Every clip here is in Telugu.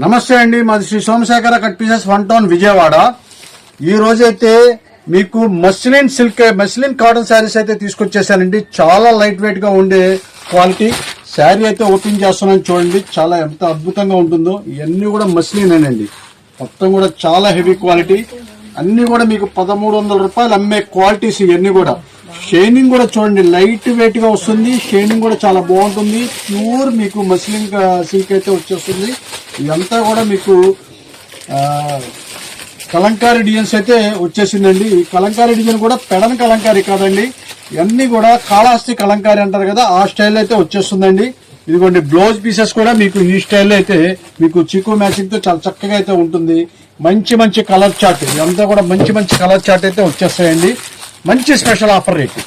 నమస్తే అండి, మాది Shri Somasekhara cut pieces 1 town Vijayawada. ఈ రోజైతే మీకు మస్లిన్ కాటన్ శారీస్ అయితే తీసుకొచ్చేసానండి. చాలా లైట్ వెయిట్ గా ఉండే క్వాలిటీ శారీ అయితే ఓపెన్ చేస్తున్నాను చూడండి. చాలా ఎంత అద్భుతంగా ఉంటుందో. ఇవన్నీ కూడా మస్లిన్ అండి, మొత్తం కూడా చాలా హెవీ క్వాలిటీ. అన్ని కూడా మీకు 1300 రూపాయలు అమ్మే క్వాలిటీస్ ఇవన్నీ కూడా. షైనింగ్ కూడా చూడండి, లైట్ వెయిట్ గా వస్తుంది. షైనింగ్ కూడా చాలా బాగుంటుంది. ప్యూర్ మీకు మస్లిన్ సిల్క్ అయితే వచ్చేస్తుంది. ఇదంతా కూడా మీకు కలంకారీ డిజైన్స్ అయితే వచ్చేసిందండి. ఈ కలంకారీ డిజైన్ కూడా పెడన్ కలంకారీ కాదండి, ఇవన్నీ కూడా కాళహస్తి కలంకారీ అంటారు కదా, ఆ స్టైల్ అయితే వచ్చేస్తుందండి. ఇదిగోండి బ్లౌజ్ పీసెస్ కూడా మీకు ఈ స్టైల్ అయితే మీకు చిక్కు మ్యాచింగ్ తో చాలా చక్కగా అయితే ఉంటుంది. మంచి కలర్ చార్ట్, ఇదంతా కూడా మంచి కలర్ చార్ట్ అయితే వచ్చేస్తాయండి. మంచి స్పెషల్ ఆఫర్ రేట్.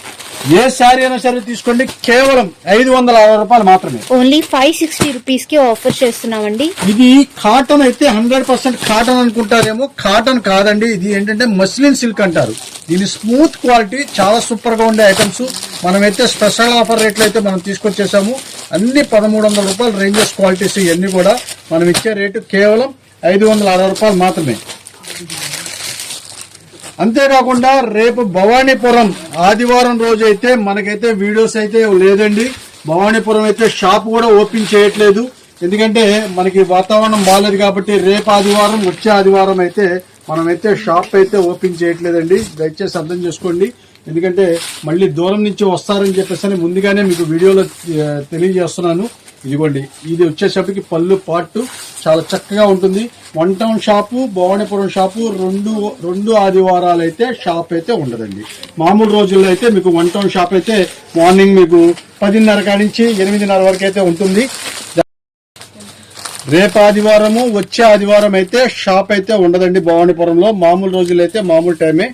ఏ శారీ అయినా సరే తీసుకోండి, కేవలం 560 రూపాయలు మాత్రమే. ఓన్లీ 560 రూపీస్ కి ఆఫర్ చేస్తున్నామండి. ఇది కాటన్ అయితే 100% కాటన్ అనుకుంటారేమో, కాటన్ కాదండి. ఇది ఏంటంటే మస్లిన్ సిల్క్ అంటారు. దీని స్మూత్ క్వాలిటీ చాలా సూపర్ గా ఉండే ఐటమ్స్ మనమైతే స్పెషల్ ఆఫర్ రేట్లు అయితే మనం తీసుకొచ్చేసాము. అన్ని 1300 రూపాయలు రేంజెస్ క్వాలిటీస్ ఇవన్నీ కూడా మనం ఇచ్చే రేటు కేవలం 560 రూపాయలు మాత్రమే. అంతేకాకుండా రేపు భవానీపురం ఆదివారం రోజు అయితే మనకైతే వీడియోస్ అయితే లేదండి. భవానీపురం అయితే షాప్ కూడా ఓపెన్ చేయట్లేదు, ఎందుకంటే మనకి వాతావరణం బాగాలేదు కాబట్టి. రేపు ఆదివారం, వచ్చే ఆదివారం అయితే మనమైతే షాప్ అయితే ఓపెన్ చేయట్లేదండి. దయచేసి అర్థం చేసుకోండి, ఎందుకంటే మళ్ళీ దూరం నుంచి వస్తారని చెప్పేసి ముందుగానే మీకు వీడియోలో తెలియజేస్తున్నాను. ఇదిగోండి, ఇది వచ్చేసరికి పళ్ళు పార్ట్ చాలా చక్కగా ఉంటుంది. 1 టౌన్ షాపు, భవానీపురం షాపు రెండు ఆదివారాలు అయితే షాప్ అయితే ఉండదండి. మామూలు రోజుల్లో అయితే మీకు 1 టౌన్ షాప్ అయితే మార్నింగ్ మీకు 10:30 కాడి నుంచి 8:30 వరకు అయితే ఉంటుంది. రేపు ఆదివారము, వచ్చే ఆదివారం అయితే షాప్ అయితే ఉండదండి భవానీపురంలో. మామూలు రోజులు అయితే మామూలు టైమే.